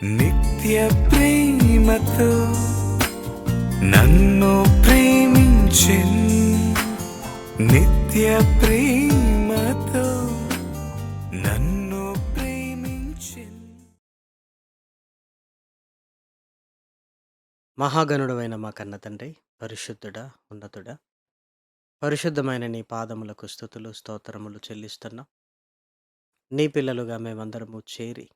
నిత్య ప్రేమతో నన్ను ప్రేమించెన్, నిత్య ప్రేమతో నన్ను ప్రేమించెన్. మహాగణుడవైన మా కన్న తండ్రి, పరిశుద్ధుడా, ఉన్నతుడా, పరిశుద్ధమైన నీ పాదములకు స్తుతులు స్తోత్రములు చెల్లిస్తున్నాం. నీ పిల్లలుగా మేమందరము చేరి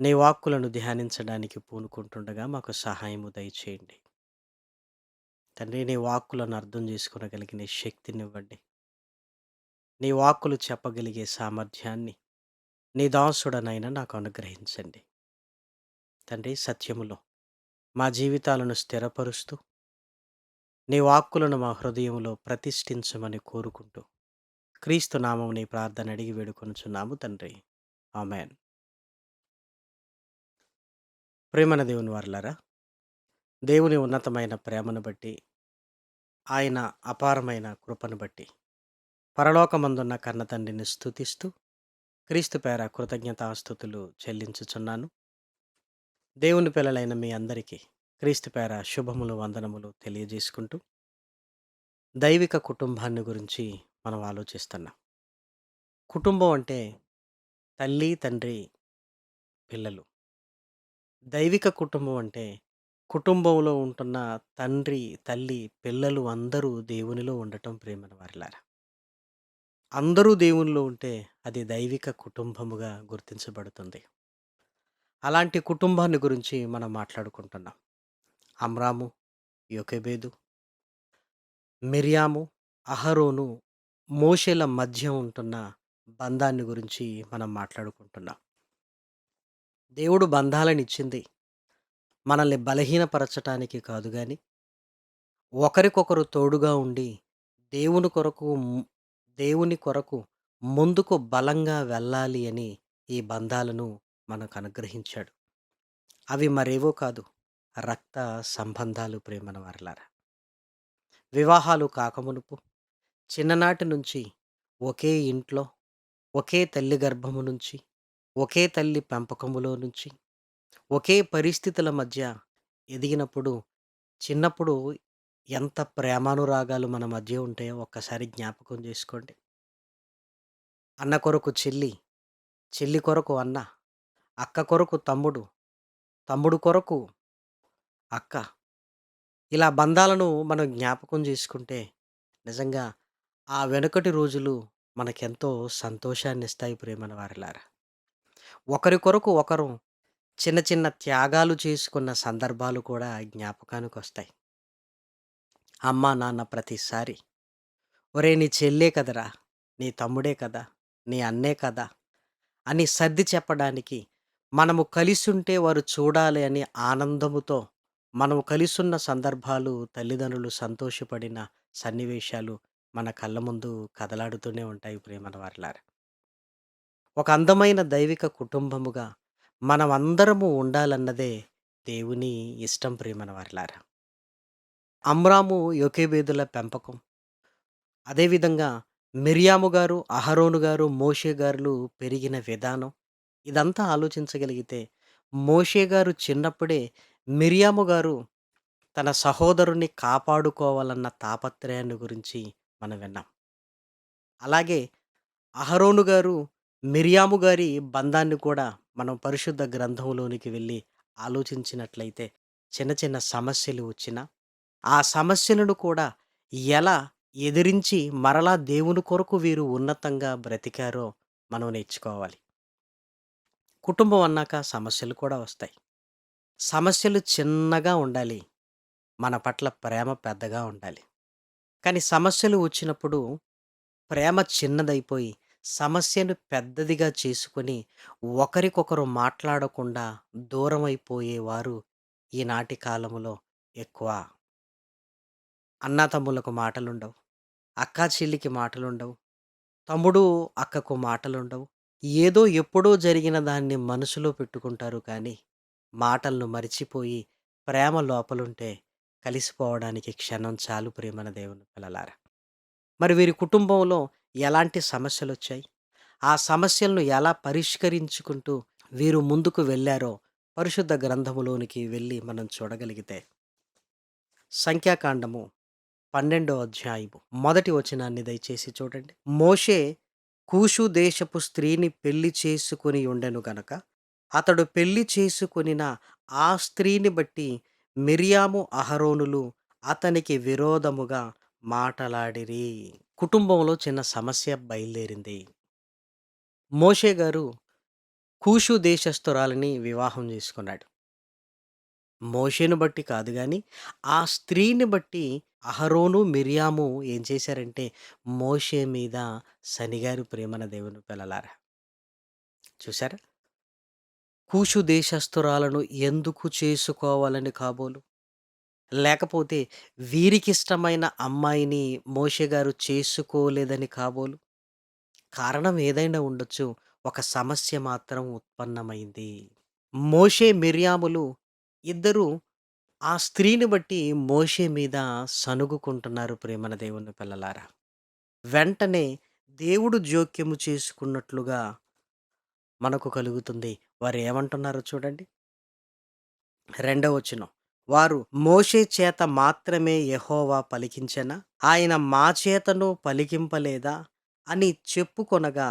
నీ వాక్కులను ధ్యానించడానికి పూనుకుంటుండగా మాకు సహాయము దయచేయండి. తండ్రి, నీ వాక్కులను అర్థం చేసుకునగలిగిన శక్తినివ్వండి. నీ వాక్కులు చెప్పగలిగే సామర్థ్యాన్ని నీ దాసుడనైనా నాకు అనుగ్రహించండి. తండ్రి, సత్యములో మా జీవితాలను స్థిరపరుస్తూ నీ వాక్కులను మా హృదయంలో ప్రతిష్ఠించమని కోరుకుంటూ క్రీస్తు నామం నీ ప్రార్థన అడిగి వేడుకొనుచున్నాము తండ్రి. ఆమెన్. ప్రేమన దేవుని వారలారా, దేవుని ఉన్నతమైన ప్రేమను బట్టి, ఆయన అపారమైన కృపను బట్టి, పరలోకమందున్న కన్న తండ్రిని స్తుతిస్తూ క్రీస్తు పేర కృతజ్ఞతాస్థుతులు చెల్లించుచున్నాను. దేవుని పిల్లలైన మీ అందరికీ క్రీస్తు పేర శుభములు వందనములు తెలియజేసుకుంటూ దైవిక కుటుంబాన్ని గురించి మనం ఆలోచిస్తున్నాం. కుటుంబం అంటే తల్లి, తండ్రి, పిల్లలు. దైవిక కుటుంబం అంటే కుటుంబంలో ఉంటున్న తండ్రి, తల్లి, పిల్లలు అందరూ దేవునిలో ఉండటం ప్రేమన వారిలారా. అందరూ దేవునిలో ఉంటే అది దైవిక కుటుంబముగా గుర్తించబడుతుంది. అలాంటి కుటుంబాన్ని గురించి మనం మాట్లాడుకుంటున్నాం. అమ్రాము, యోకెబేదు, మిర్యాము, అహరోను, మోషేల మధ్య ఉంటున్న బంధాన్ని గురించి మనం మాట్లాడుకుంటున్నాం. దేవుడు బంధాలనిచ్చింది మనల్ని బలహీనపరచటానికి కాదు గాని, ఒకరికొకరు తోడుగా ఉండి దేవుని కొరకు ము- దేవుని కొరకు ముందుకు బలంగా వెళ్ళాలి అని ఈ బంధాలను మనకు అనుగ్రహించాడు. అవి మరేవో కాదు, రక్త సంబంధాలు ప్రేమన వారలారా. వివాహాలు కాకమునుపు చిన్ననాటి నుంచి ఒకే ఇంట్లో, ఒకే తల్లి గర్భము నుంచి, ఒకే తల్లి పెంపకములో నుంచి, ఒకే పరిస్థితుల మధ్య ఎదిగినప్పుడు, చిన్నప్పుడు ఎంత ప్రేమానురాగాలు మన మధ్య ఉంటాయో ఒక్కసారి జ్ఞాపకం చేసుకోండి. అన్న కొరకు చెల్లి, చెల్లి కొరకు అన్న, అక్క కొరకు తమ్ముడు, తమ్ముడు కొరకు అక్క. ఇలా బంధాలను మనం జ్ఞాపకం చేసుకుంటే నిజంగా ఆ వెనుకటి రోజులు మనకెంతో సంతోషాన్నిస్తాయి ప్రేమన వారిలారా. ఒకరి కొరకు ఒకరు చిన్న చిన్న త్యాగాలు చేసుకున్న సందర్భాలు కూడా జ్ఞాపకానికొస్తాయి. అమ్మా, నాన్న ప్రతిసారి ఒరేయ్! నీ చెల్లే కదరా! నీ తమ్ముడే కదా! నీ అన్నే కదా! అని సర్ది చెప్పడానికి, మనము కలిసుంటే వారు చూడాలి అని ఆనందముతో మనము కలిసున్న సందర్భాలు, తల్లిదండ్రులు సంతోషపడిన సన్నివేశాలు మన కళ్ళ ముందు కదలాడుతూనే ఉంటాయి ప్రేమన వారలారా. ఒక అందమైన దైవిక కుటుంబముగా మనమందరము ఉండాలన్నదే దేవుని ఇష్టం ప్రేమన వారలారా. అమ్రాము, యోకేబేదుల పెంపకం, అదేవిధంగా మిర్యాము గారు, అహరోను గారు, మోషే గారులు పెరిగిన విధానం, ఇదంతా ఆలోచించగలిగితే మోషే గారు చిన్నప్పుడే మిర్యాము గారు తన సహోదరుని కాపాడుకోవాలన్న తాపత్రయాన్ని గురించి మనం విన్నాం. అలాగే అహరోను గారు, మిర్యాము గారి బంధాన్ని కూడా మనం పరిశుద్ధ గ్రంథంలోనికి వెళ్ళి ఆలోచించినట్లయితే చిన్న చిన్న సమస్యలు వచ్చినా, ఆ సమస్యలను కూడా ఎలా ఎదిరించి మరలా దేవుని కొరకు వీరు ఉన్నతంగా బ్రతికారో మనం నేర్చుకోవాలి. కుటుంబం అన్నాక సమస్యలు కూడా వస్తాయి. సమస్యలు చిన్నగా ఉండాలి. మన పట్ల ప్రేమ పెద్దగా ఉండాలి. కానీ సమస్యలు వచ్చినప్పుడు ప్రేమ చిన్నదైపోయి, సమస్యను పెద్దదిగా చేసుకొని, ఒకరికొకరు మాట్లాడకుండా దూరమైపోయేవారు ఈనాటి కాలములో ఎక్కువ. అన్నాతమ్ములకు మాటలుండవు. అక్కా చెల్లికి మాటలుండవు. తమ్ముడు అక్కకు మాటలుండవు. ఏదో ఎప్పుడో జరిగిన దాన్ని మనసులో పెట్టుకుంటారు కానీ, మాటలను మరిచిపోయి ప్రేమ లోపలుంటే కలిసిపోవడానికి క్షణం చాలు ప్రేమన దేవుని పిల్లలారా. మరి వీరి కుటుంబంలో ఎలాంటి సమస్యలొచ్చాయి? ఆ సమస్యలను ఎలా పరిష్కరించుకుంటూ వీరు ముందుకు వెళ్లారో పరిశుద్ధ గ్రంథములోనికి వెళ్ళి మనం చూడగలిగితే సంఖ్యాకాండము 12వ అధ్యాయము మొదటి వచనాన్ని దయచేసి చూడండి. మోషే కూషు దేశపు స్త్రీని పెళ్లి చేసుకొని ఉండెను గనక అతడు పెళ్లి చేసుకొనిన ఆ స్త్రీని బట్టి మిరియాము అహరోనులు అతనికి విరోధముగా మాటలాడిరి. కుటుంబంలో చిన్న సమస్య బయలుదేరింది. మోషే గారు కూషు దేశస్థురాలిని వివాహం చేసుకున్నాడు. మోషేను బట్టి కాదు గాని, ఆ స్త్రీని బట్టి అహరోను, మిర్యాము ఏం చేశారంటే, మోషే మీద సనిగారు ప్రేమన దేవుని పిల్లలారా. చూసారా? కూషు దేశస్థురాలను ఎందుకు చేసుకోవాలని కాబోలు? లేకపోతే వీరికిష్టమైన అమ్మాయిని మోషే గారు చేసుకోలేదని కాబోలు? కారణం ఏదైనా ఉండొచ్చు. ఒక సమస్య మాత్రం ఉత్పన్నమైంది. మోషే, మిర్యాములు ఇద్దరూ ఆ స్త్రీని బట్టి మోషే మీద సణుగుకుంటున్నారు ప్రేమన దేవుని పిల్లలారా. వెంటనే దేవుడు జోక్యము చేసుకున్నట్లుగా మనకు కలుగుతుంది. వారేమంటున్నారో చూడండి. రెండవ వచనం. వారు మోషే చేత మాత్రమే యెహోవా పలికించెనా? ఆయన మా చేతను పలికింపలేదా? అని చెప్పుకొనగా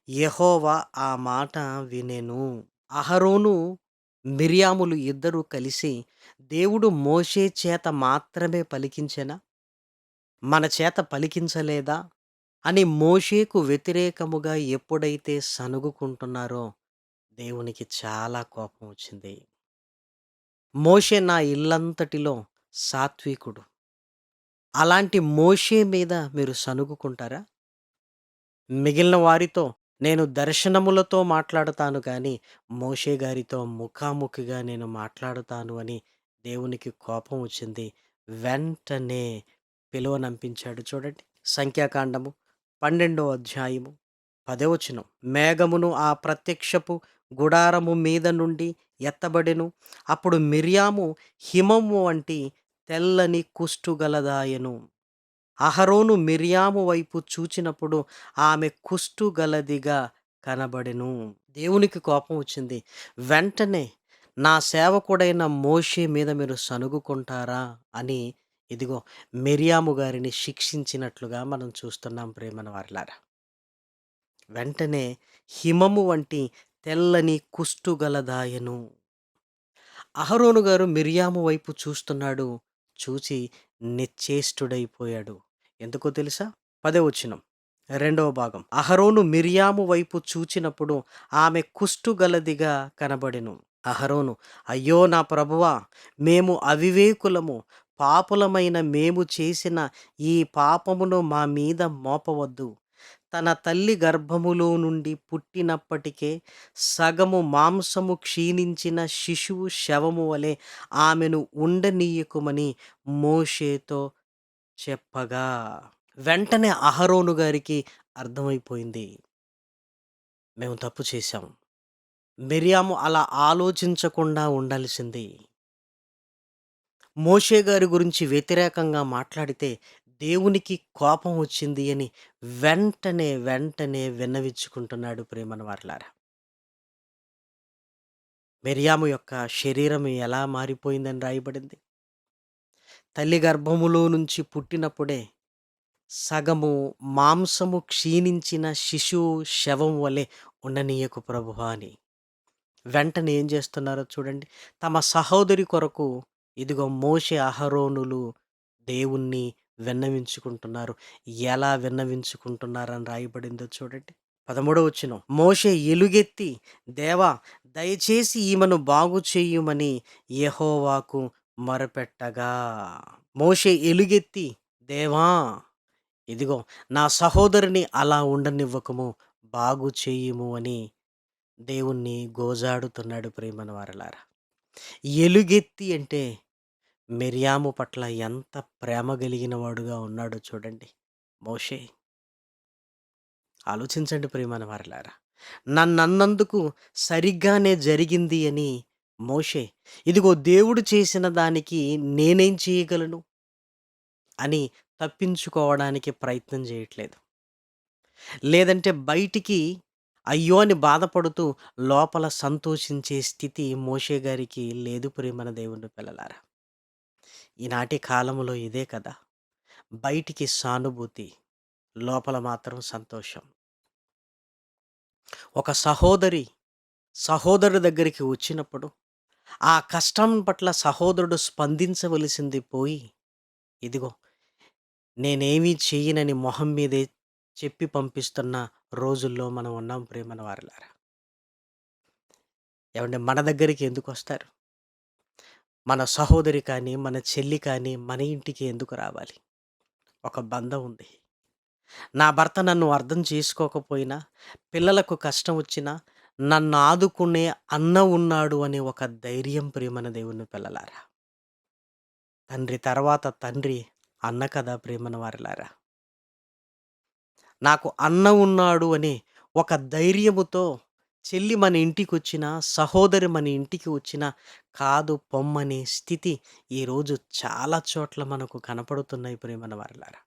యెహోవా ఆ మాట వినెను. అహరోను, మిర్యాములు ఇద్దరూ కలిసి దేవుడు మోషే చేత మాత్రమే పలికించెనా? మన చేత పలికించలేదా? అని మోషేకు వ్యతిరేకముగా ఎప్పుడైతే సణుగుకుంటున్నారో దేవునికి చాలా కోపం వచ్చింది. మోషే నా ఇల్లంతటిలో సాత్వికుడు. అలాంటి మోషే మీద మీరు సణుగుకుంటారా? మిగిలిన వారితో నేను దర్శనములతో మాట్లాడతాను కానీ, మోషే గారితో ముఖాముఖిగా నేను మాట్లాడుతాను అని దేవునికి కోపం వచ్చింది. వెంటనే పిలువనంపించాడు చూడండి. సంఖ్యాకాండము 12వ అధ్యాయము 10వ వచనం. మేఘమును ఆ ప్రత్యక్షపు గుడారము మీద నుండి ఎత్తబడెను. అప్పుడు మిర్యాము హిమము వంటి తెల్లని కుష్టుగలదాయెను. అహరోను మిర్యాము వైపు చూచినప్పుడు ఆమె కుష్టు గలదిగా కనబడెను. దేవునికి కోపం వచ్చింది. వెంటనే నా సేవకుడైన మోషే మీద మీరు సణుగుకుంటారా అని ఇదిగో మిర్యాము గారిని శిక్షించినట్లుగా మనం చూస్తున్నాం ప్రేమన వారలారా. వెంటనే హిమము వంటి తెల్లని కుష్టు గలదాయెను. అహరోను గారు మిర్యాము వైపు చూస్తున్నాడు. చూచి నిశ్చేష్టుడైపోయాడు. ఎందుకో తెలుసా? 10వ వచనం. రెండవ భాగం. అహరోను మిర్యాము వైపు చూచినప్పుడు ఆమె కుష్టు గలదిగా కనబడెను. అహరోను, అయ్యో నా ప్రభువా, మేము అవివేకులము, పాపులమైన మేము చేసిన ఈ పాపమును మా మీద మోపవద్దు. తన తల్లి గర్భములో నుండి పుట్టినప్పటికే సగము మాంసము క్షీణించిన శిశువు శవము వలె ఆమెను ఉండనీయకుమని మోషేతో చెప్పగా వెంటనే అహరోను గారికి అర్థమైపోయింది. మేము తప్పు చేశాం. మిర్యాము అలా ఆలోచించకుండా ఉండాల్సింది. మోషే గారి గురించి వ్యతిరేకంగా మాట్లాడితే దేవునికి కోపం వచ్చింది అని వెంటనే విన్నవించుకుంటున్నాడు ప్రేమన వారలారా. మిర్యాము యొక్క శరీరం ఎలా మారిపోయిందని రాయబడింది. తల్లి గర్భములో నుంచి పుట్టినప్పుడే సగము మాంసము క్షీణించిన శిశువు శవం వలె ఉండనీయకు ప్రభువా అని. వెంటనే ఏం చేస్తున్నారో చూడండి. తమ సహోదరి కొరకు ఇదిగో మోషే, అహరోనులు దేవుణ్ణి విన్నవించుకుంటున్నారు. ఎలా విన్నవించుకుంటున్నారని రాయబడిందో చూడండి. 13వ వచనం. మోషే ఎలుగెత్తి, దేవా దయచేసి ఈమెను బాగు చేయుమని యెహోవాకు మొరపెట్టగా. మోషే ఎలుగెత్తి, దేవా ఇదిగో నా సహోదరిని అలా ఉండనివ్వకము, బాగు చేయుము అని దేవుణ్ణి గోజాడుతున్నాడు ప్రేమన వారలారా. ఎలుగెత్తి అంటే మిర్యాము పట్ల ఎంత ప్రేమ కలిగిన వాడుగా ఉన్నాడో చూడండి మోషే. ఆలోచించండి ప్రేమన వారలారా. నన్నన్నందుకు సరిగ్గానే జరిగింది అని మోషే, ఇదిగో దేవుడు చేసిన దానికి నేనేం చేయగలను అని తప్పించుకోవడానికి ప్రయత్నం చేయట్లేదు. లేదంటే బయటికి అయ్యో అని బాధపడుతూ లోపల సంతోషించే స్థితి మోషే గారికి లేదు ప్రియమైన దేవుని పిల్లలారా. ఈనాటి కాలంలో ఇదే కదా! బయటికి సానుభూతి, లోపల మాత్రం సంతోషం. ఒక సహోదరుడి దగ్గరికి వచ్చినప్పుడు ఆ కష్టం పట్ల సహోదరుడు స్పందించవలసింది పోయి, ఇదిగో నేనేమీ చెయ్యనని మొహం మీదే చెప్పి పంపిస్తున్న రోజుల్లో మనం ఉన్నాం ప్రియమైన వారలారా. ఏవండీ, మన దగ్గరికి ఎందుకొస్తారు? మన సహోదరి కానీ, మన చెల్లి కానీ మన ఇంటికి ఎందుకు రావాలి? ఒక బంధం ఉంది. నా భర్త నన్ను అర్థం చేసుకోకపోయినా, పిల్లలకు కష్టం వచ్చినా, నన్ను ఆదుకునే అన్న ఉన్నాడు అనే ఒక ధైర్యం ప్రియమైన దేవుని పిల్లలారా. తండ్రి తర్వాత తండ్రి అన్న కదా ప్రియమైన వారలారా. నాకు అన్న ఉన్నాడు అనే ఒక ధైర్యముతో చెల్లి మన ఇంటికొచ్చినా, సహోదరి మన ఇంటికి వచ్చినా కాదు పొమ్మనే స్థితి ఈరోజు చాలా చోట్ల మనకు కనపడుతున్నాయి ప్రియమైన వారలారా.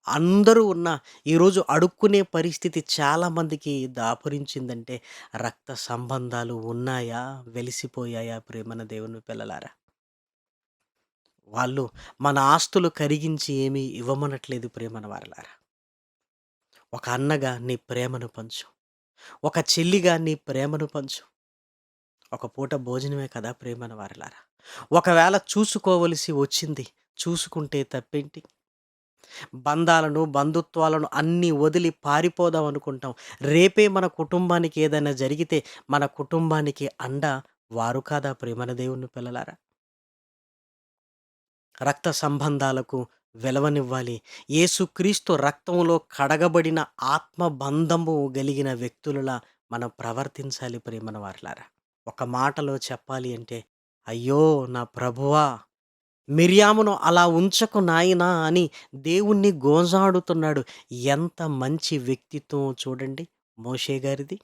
అందరూ ఉన్నా ఈరోజు అడుక్కునే పరిస్థితి చాలామందికి దాపురించిందంటే రక్త సంబంధాలు ఉన్నాయా? వెలిసిపోయాయా ప్రియమైన దేవుని పిల్లలారా? వాళ్ళు మన ఆస్తులు కరిగించి ఏమీ ఇవ్వమనట్లేదు ప్రియమైన వారలారా. ఒక అన్నగా నీ ప్రేమను పంచు. ఒక చెల్లిగా నీ ప్రేమను పంచు. ఒక పూట భోజనమే కదా ప్రియమైన వారలారా. ఒకవేళ చూసుకోవలసి వచ్చింది, చూసుకుంటే తప్పేంటి? బంధాలను, బంధుత్వాలను అన్నీ వదిలి పారిపోదాం అనుకుంటాం. రేపే మన కుటుంబానికి ఏదైనా జరిగితే మన కుటుంబానికి అండ వారు కాదా ప్రియమైన దేవుని పిల్లలారా? రక్త సంబంధాలకు విలువనివ్వాలి. యేసుక్రీస్తు రక్తంలో కడగబడిన ఆత్మ బంధము గలిగిన వ్యక్తులలా మనం ప్రవర్తించాలి ప్రియమైన వారలారా. ఒక మాటలో చెప్పాలి అంటే, అయ్యో నా ప్రభువా! మిర్యామును అలా ఉంచకు నాయనా అని దేవుణ్ణి గోజాడుతున్నాడు. ఎంత మంచి వ్యక్తిత్వం చూడండి మోషే గారిది.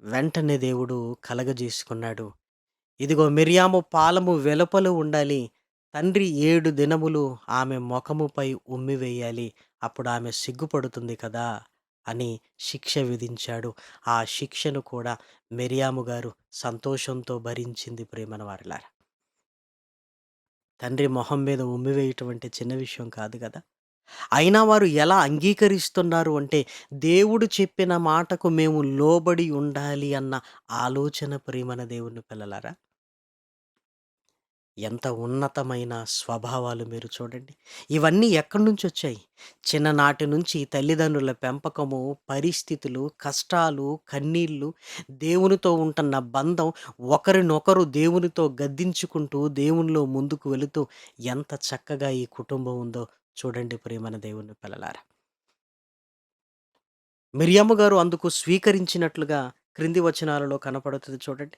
వెంటనే దేవుడు కలగజేసుకున్నాడు. ఇదిగో మిర్యాము పాలము వెలుపల ఉండాలి. తండ్రి 7 దినములు ఆమె మొఖముపై ఉమ్మివేయాలి. అప్పుడు ఆమె సిగ్గుపడుతుంది కదా! అని శిక్ష విధించాడు. ఆ శిక్షను కూడా మిర్యాము గారు సంతోషంతో భరించింది ప్రియమైన వారలారా. తండ్రి మొహం మీద ఉమ్మివేయటం అంటే చిన్న విషయం కాదు గదా! అయినా వారు ఎలా అంగీకరిస్తున్నారు అంటే, దేవుడు చెప్పిన మాటకు మేము లోబడి ఉండాలి అన్న ఆలోచన ప్రియమైన దేవుని పిల్లలారా. ఎంత ఉన్నతమైన స్వభావాలు మీరు చూడండి. ఇవన్నీ ఎక్కడి నుంచొచ్చాయి? చిన్ననాటి నుంచి తల్లిదండ్రుల పెంపకము, పరిస్థితులు, కష్టాలు, కన్నీళ్ళు, దేవునితో ఉంటున్న బంధం, ఒకరినొకరు దేవునితో గద్దించుకుంటూ, దేవునిలో ముందుకు వెళుతూ ఎంత చక్కగా ఈ కుటుంబం ఉందో చూడండి ప్రియమైన దేవుని పిల్లలారా. మిర్యాము గారు అందుకు స్వీకరించినట్లుగా క్రింది వచనాలలో కనపడుతుంది చూడండి.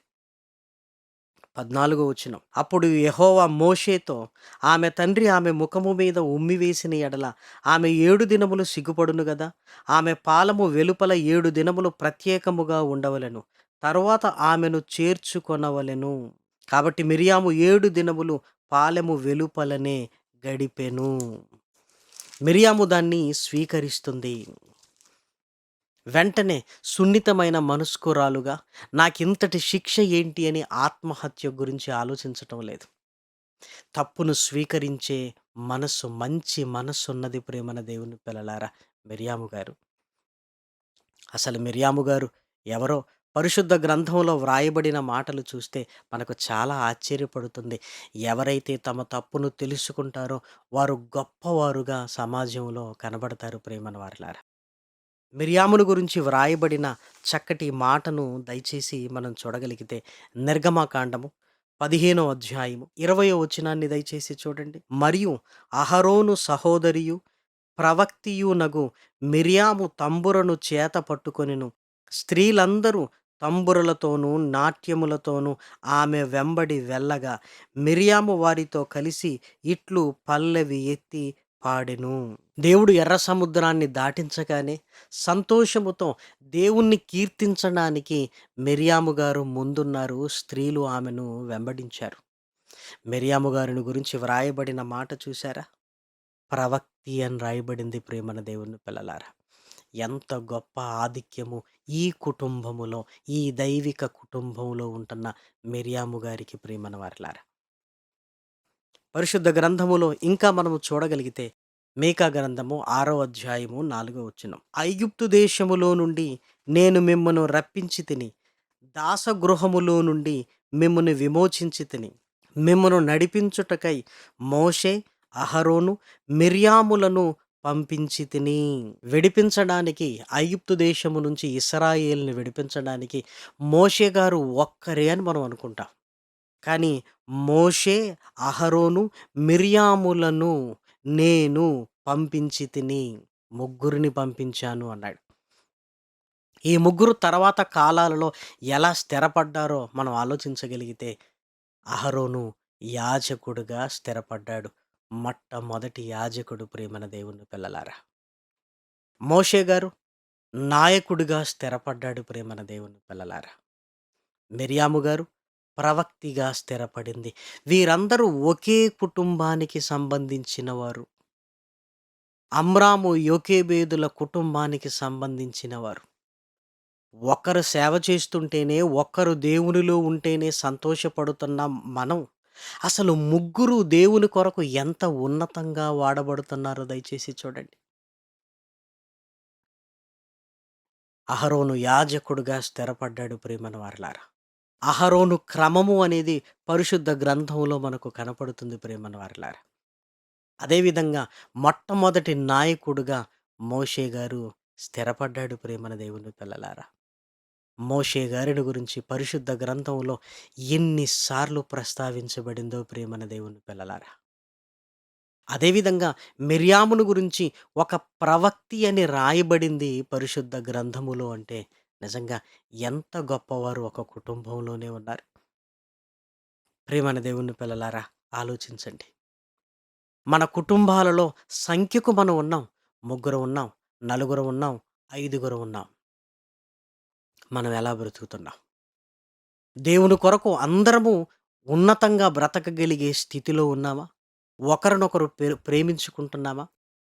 14 వచనం. అప్పుడు యెహోవా మోషేతో, ఆమె తండ్రి ఆమె ముఖము మీద ఉమ్మివేసిన ఎడల ఆమె 7 దినములు సిగ్గుపడును గదా! ఆమె పాలము వెలుపల 7 దినములు ప్రత్యేకముగా ఉండవలెను. తరువాత ఆమెను చేర్చుకొనవలెను. కాబట్టి మిర్యాము 7 దినములు పాలెము వెలుపలనే గడిపెను. మిర్యాము దాన్ని స్వీకరిస్తుంది. వెంటనే సున్నితమైన మనస్కురాలుగా నాకింతటి శిక్ష ఏంటి అని ఆత్మహత్య గురించి ఆలోచించటం లేదు. తప్పును స్వీకరించే మనస్సు, మంచి మనస్సున్నది ప్రేమన దేవుని పిల్లలారా మిర్యాము గారు. అసలు మిర్యాము గారు ఎవరో పరిశుద్ధ గ్రంథంలో వ్రాయబడిన మాటలు చూస్తే మనకు చాలా ఆశ్చర్యపడుతుంది. ఎవరైతే తమ తప్పును తెలుసుకుంటారో వారు గొప్పవారుగా సమాజంలో కనబడతారు ప్రేమన వారలారా. మిర్యామును గురించి వ్రాయబడిన చక్కటి మాటను దయచేసి మనం చూడగలిగితే నిర్గమకాండము 15వ అధ్యాయము 20వ వచనాన్ని దయచేసి చూడండి. మరియు అహరోను సహోదరియు ప్రవక్తియునగు మిర్యాము తంబురను చేత పట్టుకొనెను. స్త్రీలందరూ తంబురలతోనూ నాట్యములతోనూ ఆమె వెంబడి వెళ్ళగా మిర్యాము వారితో కలిసి ఇట్లు పల్లవి ఎత్తి పాడెను. దేవుడు ఎర్ర సముద్రాన్ని దాటించగానే సంతోషముతో దేవుణ్ణి కీర్తించడానికి మిర్యాము గారు ముందున్నారు. స్త్రీలు ఆమెను వెంబడించారు. మిర్యాము గారిని గురించి వ్రాయబడిన మాట చూసారా? ప్రవక్తి అని రాయబడింది ప్రేమన దేవుని పిల్లలారా. ఎంత గొప్ప ఆధిక్యము ఈ కుటుంబములో, ఈ దైవిక కుటుంబంలో ఉంటున్న మిర్యాము గారికి ప్రియమైన వారలారా. పరిశుద్ధ గ్రంథములో ఇంకా మనము చూడగలిగితే మీకా గ్రంథము 6వ అధ్యాయము 4వ వచనం. ఐగుప్తు దేశములో నుండి నేను మిమ్మును రప్పించి తిని, దాసగృహములో నుండి మిమ్మును విమోచించి తిని, మిమ్మును నడిపించుటకై మోషే, అహరోను, మిర్యాములను పంపించి తిని. విడిపించడానికి, ఐగుప్తు దేశము నుంచి ఇశ్రాయేలుని విడిపించడానికి మోషే గారు ఒక్కరే అని మనం అనుకుంటాం. కానీ మోషే, అహరోను, మిర్యాములను నేను పంపించి తిని, ముగ్గురిని పంపించాను అన్నాడు. ఈ ముగ్గురు తర్వాత కాలాలలో ఎలా స్థిరపడ్డారో మనం ఆలోచించగలిగితే, అహరోను యాజకుడుగా స్థిరపడ్డాడు. మొట్టమొదటి యాజకుడు ప్రియమైన దేవుని పిల్లలారా. మోషే గారు నాయకుడిగా స్థిరపడ్డాడు ప్రియమైన దేవుని పిల్లలారా. మిర్యాము గారు ప్రవక్తిగా స్థిరపడింది. వీరందరూ ఒకే కుటుంబానికి సంబంధించిన వారు. అమ్రాము, యోకేబేదుల కుటుంబానికి సంబంధించిన వారు. ఒకరు సేవ చేస్తుంటేనే, ఒక్కరు దేవునిలో ఉంటేనే సంతోషపడుతున్న మనం, అసలు ముగ్గురు దేవుని కొరకు ఎంత ఉన్నతంగా వాడబడుతున్నారో దయచేసి చూడండి. అహరోను యాజకుడుగా స్థిరపడ్డాడు ప్రియమైన వారలారా. అహరోను క్రమము అనేది పరిశుద్ధ గ్రంథంలో మనకు కనపడుతుంది ప్రియమైన వారలారా. అదేవిధంగా మొట్టమొదటి నాయకుడుగా మోషే గారు స్థిరపడ్డాడు ప్రియమైన దేవుని పిల్లలారా. మోషే గారిని గురించి పరిశుద్ధ గ్రంథంలో ఎన్నిసార్లు ప్రస్తావించబడిందో ప్రియమైన దేవుని పిల్లలారా. అదేవిధంగా మిర్యామును గురించి ఒక ప్రవక్తి అని రాయబడింది పరిశుద్ధ గ్రంథములో అంటే నిజంగా ఎంత గొప్పవారు ఒక కుటుంబంలోనే ఉన్నారు. ప్రియమైన దేవుని పిల్లలారా, ఆలోచించండి. మన కుటుంబాలలో సంఖ్యకు మనం ఉన్నాం. ముగ్గురు ఉన్నాం, నలుగురు ఉన్నాం, ఐదుగురు ఉన్నాం. మనం ఎలా బ్రతుకుతున్నాం? దేవుని కొరకు అందరము ఉన్నతంగా బ్రతకగలిగే స్థితిలో ఉన్నామా? ఒకరినొకరు ప్రేమించుకుంటున్నామా?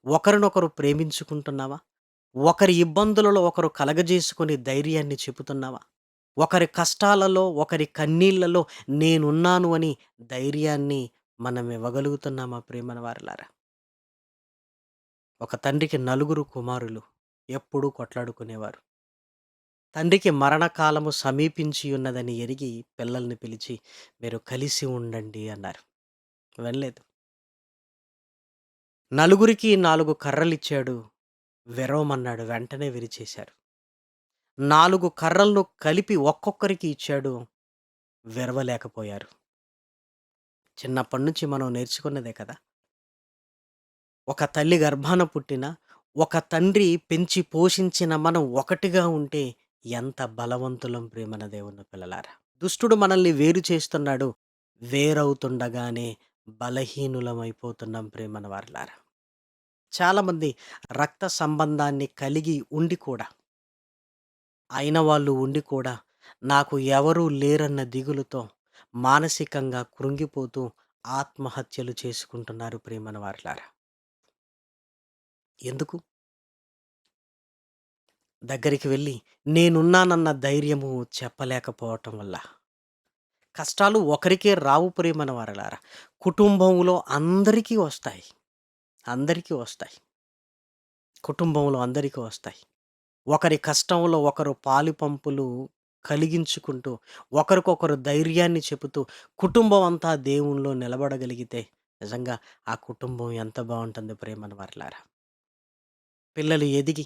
ఒకరినొకరు ప్రేమించుకుంటున్నామా? ఒకరి ఇబ్బందులలో ఒకరు కలగజేసుకొని ధైర్యాన్ని చెబుతున్నామా? ఒకరి కష్టాలలో, ఒకరి కన్నీళ్లలో నేనున్నాను అని ధైర్యాన్ని మనం ఇవ్వగలుగుతున్నామా ప్రియమైన వారలారా? ఒక తండ్రికి నలుగురు కుమారులు ఎప్పుడూ కొట్లాడుకునేవారు. తండ్రికి మరణకాలము సమీపించి ఉన్నదని ఎరిగి పిల్లల్ని పిలిచి మీరు కలిసి ఉండండి అన్నారు. వినలేదు. నలుగురికి 4 కర్రలిచ్చాడు. విరవమన్నాడు. వెంటనే విరిచేశారు. 4 కర్రలను కలిపి ఒక్కొక్కరికి ఇచ్చాడు. విరవలేకపోయారు. చిన్నప్పటి నుంచి మనం నేర్చుకున్నదే కదా! ఒక తల్లి గర్భాన పుట్టిన, ఒక తండ్రి పెంచి పోషించిన మనం ఒకటిగా ఉంటే ఎంత బలవంతులం ప్రియమైన దేవుని పిల్లలారా. దుష్టుడు మనల్ని వేరు చేస్తున్నాడు. వేరవుతుండగానే బలహీనులమైపోతున్నాం ప్రియమైన వారలారా. చాలామంది రక్త సంబంధాన్ని కలిగి ఉండి కూడా, అయిన వాళ్ళు ఉండి కూడా, నాకు ఎవరూ లేరన్న దిగులుతో మానసికంగా కృంగిపోతూ ఆత్మహత్యలు చేసుకుంటున్నారు ప్రియమైన వారలారా. ఎందుకు? దగ్గరికి వెళ్ళి నేనున్నానన్న ధైర్యము చెప్పలేకపోవటం వల్ల. కష్టాలు ఒకరికే రావు ప్రియమైన వారలారా. కుటుంబంలో అందరికీ వస్తాయి. అందరికీ వస్తాయి. కుటుంబంలో అందరికీ వస్తాయి. ఒకరి కష్టంలో ఒకరు పాలుపంపులు కలిగించుకుంటూ, ఒకరికొకరు ధైర్యాన్ని చెబుతూ, కుటుంబం అంతా దేవునిలో నిలబడగలిగితే నిజంగా ఆ కుటుంబం ఎంత బావుంటుంది ప్రియమైన వారలారా. పిల్లలు ఎదిగి,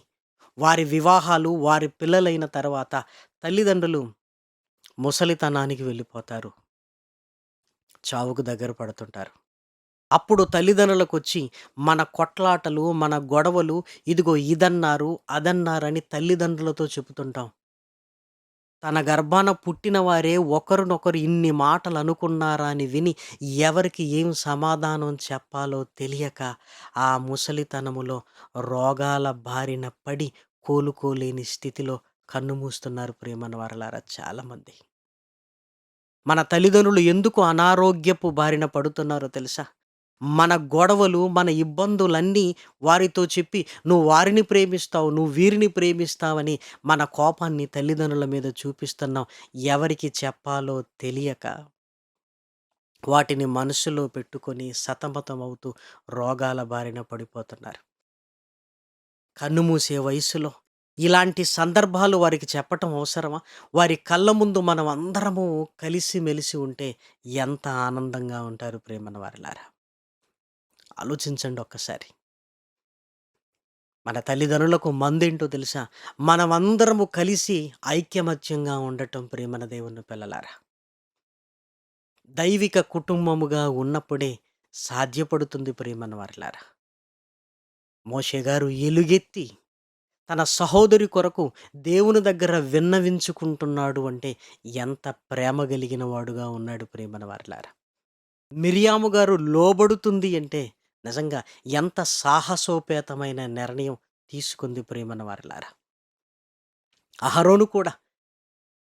వారి వివాహాలు, వారి పిల్లలైన తర్వాత తల్లిదండ్రులు ముసలితనానికి వెళ్ళిపోతారు. చావుకు దగ్గర పడుతుంటారు. అప్పుడు తల్లిదండ్రులకొచ్చి మన కొట్లాటలు, మన గొడవలు, ఇదిగో ఇదన్నారు, అదన్నారని తల్లిదండ్రులతో చెబుతుంటాం. తన గర్భాన పుట్టిన వారే ఒకరినొకరు ఇన్ని మాటలు అనుకున్నారా అని విని ఎవరికి ఏం సమాధానం చెప్పాలో తెలియక ఆ ముసలితనములో రోగాల బారిన పడి కోలుకోలేని స్థితిలో కన్నుమూస్తున్నారు ప్రియమైన వారలారా చాలామంది. మన తల్లిదండ్రులు ఎందుకు అనారోగ్యపు బారిన పడుతున్నారో తెలుసా? మన గొడవలు, మన ఇబ్బందులన్నీ వారితో చెప్పి, "నువ్వు వారిని ప్రేమిస్తావు, నువ్వు వీరిని ప్రేమిస్తావని" మన కోపాన్ని తల్లిదండ్రుల మీద చూపిస్తున్నాం. ఎవరికి చెప్పాలో తెలియక వాటిని మనసులో పెట్టుకొని సతమతమవుతూ రోగాల బారిన పడిపోతున్నారు. కన్నుమూసే వయసులో ఇలాంటి సందర్భాలు వారికి చెప్పటం అవసరమా? వారి కళ్ళ ముందు మనం అందరము కలిసిమెలిసి ఉంటే ఎంత ఆనందంగా ఉంటారు ప్రేమన్న వారలారా! ఆలోచించండి ఒక్కసారి. మన తల్లిదండ్రులకు మందేంటో తెలుసా? మనమందరము కలిసి ఐకమత్యంగా ఉండటం ప్రేమన దేవుని పిల్లలారా. దైవిక కుటుంబముగా ఉన్నప్పుడే సాధ్యపడుతుంది ప్రేమన్న వారలారా. మోషే గారు ఎలుగెత్తి తన సహోదరి కొరకు దేవుని దగ్గర విన్నవించుకుంటున్నాడు అంటే ఎంత ప్రేమ కలిగిన వాడుగా ఉన్నాడు ప్రేమన వారలారా. మిరియాము గారు లోబడుతుంది అంటే నిజంగా ఎంత సాహసోపేతమైన నిర్ణయం తీసుకుంది ప్రేమన వారలారా. అహరోను కూడా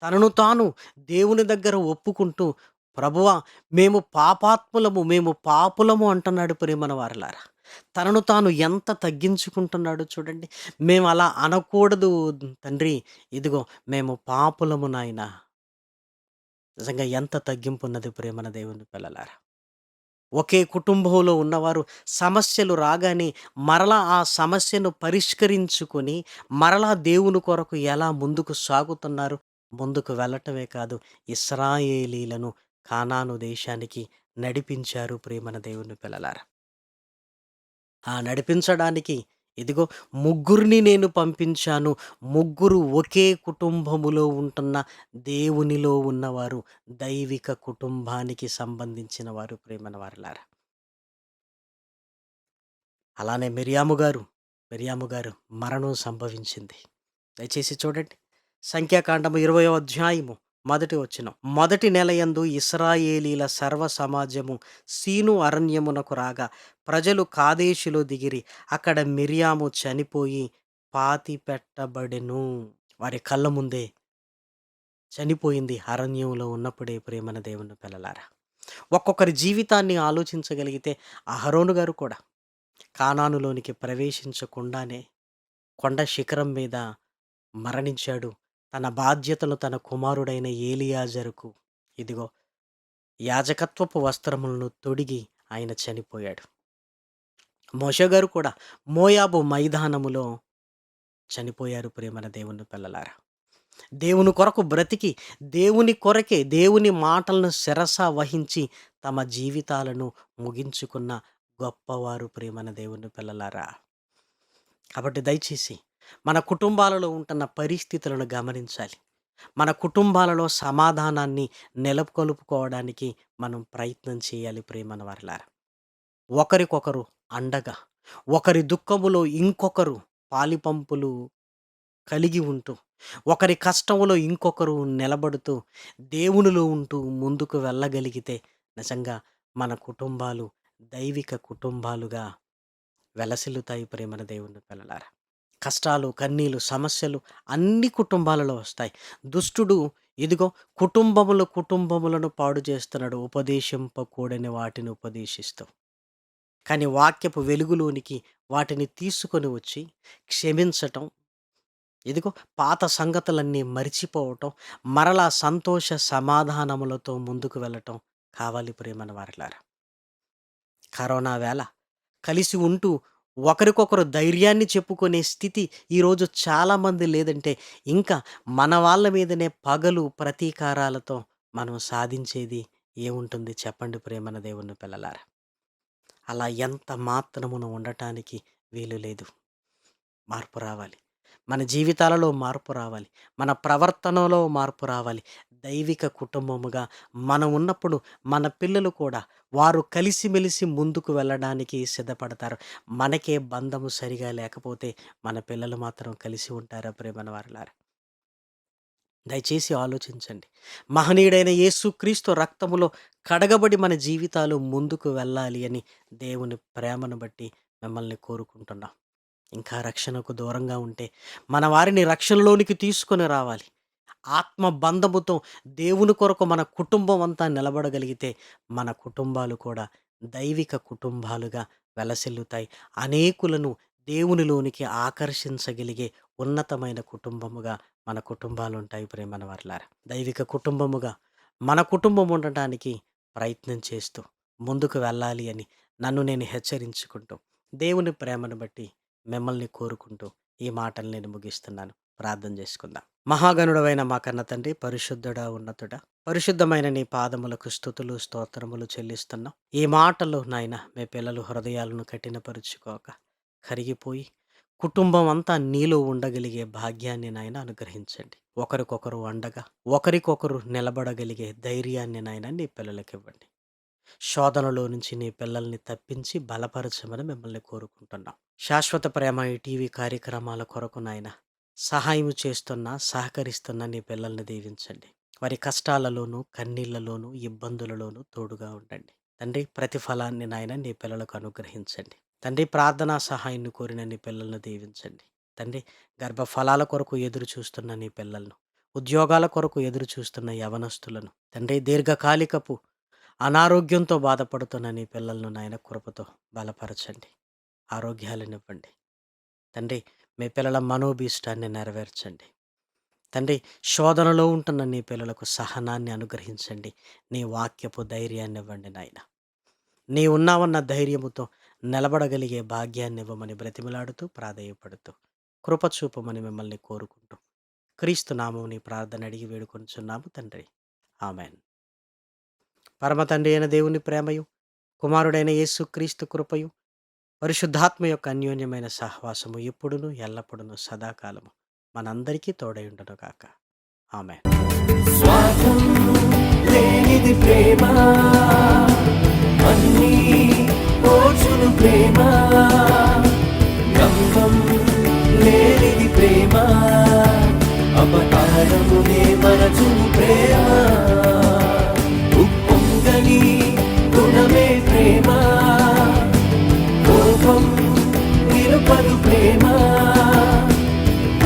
తనను తాను దేవుని దగ్గర ఒప్పుకుంటూ, ప్రభువా, మేము పాపాత్ములము, మేము పాపులము అంటున్నాడు ప్రేమన వారలారా. తనను తాను ఎంత తగ్గించుకుంటున్నాడో చూడండి. మేము అలా అనకూడదు తండ్రి, ఇదిగో మేము పాపులము నాయనా. నిజంగా ఎంత తగ్గింపున్నది ప్రేమన దేవుని పిల్లలారా. ఒకే కుటుంబంలో ఉన్నవారు సమస్యలు రాగానే మరలా ఆ సమస్యను పరిష్కరించుకొని మరలా దేవుని కొరకు ఎలా ముందుకు సాగుతున్నారు. ముందుకు వెళ్ళటమే కాదు, ఇశ్రాయేలీలను కానాను దేశానికి నడిపించారు ప్రేమన దేవుని పిల్లలారా. ఆ నడిపించడానికి ఇదిగో ముగ్గురిని నేను పంపించాను. ముగ్గురు ఒకే కుటుంబములో ఉంటున్న దేవునిలో ఉన్నవారు, దైవిక కుటుంబానికి సంబంధించిన వారు ప్రేమన వారలారా. అలానే మిరియాము గారు మరణం సంభవించింది. దయచేసి చూడండి. సంఖ్యాకాండము 20వ అధ్యాయము మొదటి వచనం. మొదటి నెలయందు ఇశ్రాయేలీల సర్వ సమాజము సీను అరణ్యమునకు రాగా ప్రజలు కాదేశులో దిగిరి. అక్కడ మిరియాము చనిపోయి పాతి పెట్టబడెను. వారి కళ్ళ ముందే చనిపోయింది అరణ్యంలో ఉన్నప్పుడే ప్రేమన దేవుని పిల్లలారా. ఒక్కొక్కరి జీవితాన్ని ఆలోచించగలిగితే అహరోను గారు కూడా కానానులోనికి ప్రవేశించకుండానే కొండ శిఖరం మీద మరణించాడు. తన బాధ్యతను తన కుమారుడైన ఏలియాజరుకు ఇదిగో యాజకత్వపు వస్త్రములను తొడిగి ఆయన చనిపోయాడు. మోషే గారు కూడా మోయాబు మైదానములో చనిపోయారు ప్రేమన దేవుని పిల్లలారా. దేవుని కొరకు బ్రతికి దేవుని కొరకే దేవుని మాటలను శిరస వహించి తమ జీవితాలను ముగించుకున్న గొప్పవారు ప్రేమన దేవుని పిల్లలారా. కాబట్టి దయచేసి మన కుటుంబాలలో ఉంటున్న పరిస్థితులను గమనించాలి. మన కుటుంబాలలో సమాధానాన్ని నెలకొల్పుకోవడానికి మనం ప్రయత్నం చేయాలి ప్రేమన వారలారా. ఒకరికొకరు అండగా, ఒకరి దుఃఖములో ఇంకొకరు పాలిపంపులు కలిగి ఉంటూ, ఒకరి కష్టములో ఇంకొకరు నిలబడుతూ, దేవునిలో ఉంటూ ముందుకు వెళ్ళగలిగితే నిజంగా మన కుటుంబాలు దైవిక కుటుంబాలుగా వెలసిల్లుతాయి ప్రేమన దేవుని పిల్లలారా. కష్టాలు, కన్నీలు, సమస్యలు అన్ని కుటుంబాలలో వస్తాయి. దుష్టుడు ఇదిగో కుటుంబములను పాడు చేస్తున్నాడు ఉపదేశింపకూడని వాటిని ఉపదేశిస్తూ. కానీ వాక్యపు వెలుగులోనికి వాటిని తీసుకొని వచ్చి క్షమించటం, ఇదిగో పాత సంగతులన్నీ మరిచిపోవటం, మరలా సంతోష సమాధానములతో ముందుకు వెళ్ళటం కావాలి ప్రేమన వారలారా. కరోనా వేళ కలిసి ఉంటూ ఒకరికొకరు ధైర్యాన్ని చెప్పుకునే స్థితి ఈరోజు చాలామంది లేదంటే ఇంకా మన వాళ్ళ మీదనే పగలు ప్రతీకారాలతో మనం సాధించేది ఏముంటుంది చెప్పండి ప్రేమన దేవుని పిల్లలారా. అలా ఎంత మాత్రమును ఉండటానికి వీలు లేదు. మార్పు రావాలి. మన జీవితాలలో మార్పు రావాలి. మన ప్రవర్తనలో మార్పు రావాలి. దైవిక కుటుంబముగా మనం ఉన్నప్పుడు మన పిల్లలు కూడా వారు కలిసిమెలిసి ముందుకు వెళ్ళడానికి సిద్ధపడతారు. మనకే బంధము సరిగా లేకపోతే మన పిల్లలు మాత్రం కలిసి ఉంటారా ప్రేమన వారలారా? దయచేసి ఆలోచించండి. మహనీయుడైన యేసుక్రీస్తు రక్తములో కడగబడి మన జీవితాలు ముందుకు వెళ్ళాలి అని దేవుని ప్రేమను బట్టి మిమ్మల్ని కోరుకుంటున్నాం. ఇంకా రక్షణకు దూరంగా ఉంటే మన వారిని రక్షణలోనికి తీసుకొని రావాలి. ఆత్మ బంధముతో దేవుని కొరకు మన కుటుంబం అంతా నిలబడగలిగితే మన కుటుంబాలు కూడా దైవిక కుటుంబాలుగా వెలసిల్లుతాయి. అనేకులను దేవునిలోనికి ఆకర్షించగలిగే ఉన్నతమైన కుటుంబముగా మన కుటుంబాలుంటాయి ప్రియమైన వారలారా. దైవిక కుటుంబముగా మన కుటుంబం ఉండటానికి ప్రయత్నం చేస్తూ ముందుకు వెళ్ళాలి అని నన్ను నేను హెచ్చరించుకుంటూ, దేవుని ప్రేమను బట్టి మిమ్మల్ని కోరుకుంటూ ఈ మాటలు నేను ముగిస్తున్నాను. ప్రార్థన చేసుకుందాం. మహాగణుడవైన మా కన్న తండ్రి, పరిశుద్ధుడా, ఉన్నతుడా, పరిశుద్ధమైన నీ పాదములకు స్తుతులు స్తోత్రములు చెల్లిస్తున్నాం. ఈ మాటలు నాయన మీ పిల్లలు హృదయాలను కఠినపరుచుకోక కరిగిపోయి కుటుంబం అంతా నీలో ఉండగలిగే భాగ్యాన్ని నాయన అనుగ్రహించండి. ఒకరికొకరు అండగా ఒకరికొకరు నిలబడగలిగే ధైర్యాన్ని నాయన నీ పిల్లలకి ఇవ్వండి. శోధనలో నుంచి నీ పిల్లల్ని తప్పించి బలపరచమని మిమ్మల్ని కోరుకుంటున్నాం. శాశ్వత ప్రేమ ఈ టీవీ కార్యక్రమాల కొరకు నాయన సహాయం చేస్తున్న సహకరిస్తున్న నీ పిల్లల్ని దీవించండి. వారి కష్టాలలోనూ కన్నీళ్లలోనూ ఇబ్బందులలోనూ తోడుగా ఉండండి తండ్రి. ప్రతిఫలాన్ని నాయన నీ పిల్లలకు అనుగ్రహించండి తండ్రి. ప్రార్థనా సహాయాన్ని కోరిన నీ పిల్లలను దీవించండి తండ్రి. గర్భఫలాల కొరకు ఎదురు చూస్తున్న నీ పిల్లలను, ఉద్యోగాల కొరకు ఎదురు చూస్తున్న యవనస్తులను తండ్రి, దీర్ఘకాలికపు అనారోగ్యంతో బాధపడుతున్న నీ పిల్లలను నాయన కృపతో బలపరచండి, ఆరోగ్యాలనివ్వండి తండ్రి. మీ పిల్లల మనోభీష్టాన్ని నెరవేర్చండి తండ్రి. శోధనలో ఉంటున్న నీ పిల్లలకు సహనాన్ని అనుగ్రహించండి. నీ వాక్యపు ధైర్యాన్ని ఇవ్వండి నాయన. నీ ఉన్నావన్న ధైర్యముతో నిలబడగలిగే భాగ్యాన్ని ఇవ్వమని బ్రతిమలాడుతూ ప్రాధేయపడుతూ కృప చూపమని మిమ్మల్ని కోరుకుంటూ క్రీస్తు నామం నీ ప్రార్థన అడిగి వేడుకొనుచున్నాము తండ్రి. ఆమెన్. పరమ తండ్రి అయిన దేవుని ప్రేమయు, కుమారుడైన యేసు క్రీస్తు కృపయు, పరిశుద్ధాత్మ యొక్క అన్యోన్యమైన సహవాసము ఎప్పుడును ఎల్లప్పుడును సదాకాలము మనందరికీ తోడైండును గాక. ఆమెన్. స్వార్థం లేనిది ప్రేమ, అన్నీ ఓర్చును ప్రేమ. గంగం లేనిది ప్రేమ, అపకారమునే మరచును ప్రేమ. ఉప్పొంగని గుణమే ప్రేమ, కోపం నిలుపదు ప్రేమ.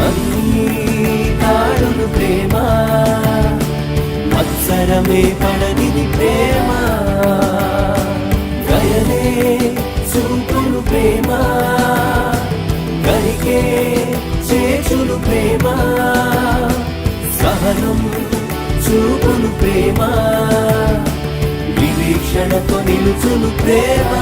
అన్నీ కాడును ప్రేమ, మత్సరమే పడనిది ప్రేమ. గయనే చూపును ప్రేమ, గరికే చేచును ప్రేమ. సహనం చూపును ప్రేమ, వివీక్షణతో నిలుచును ప్రేమ.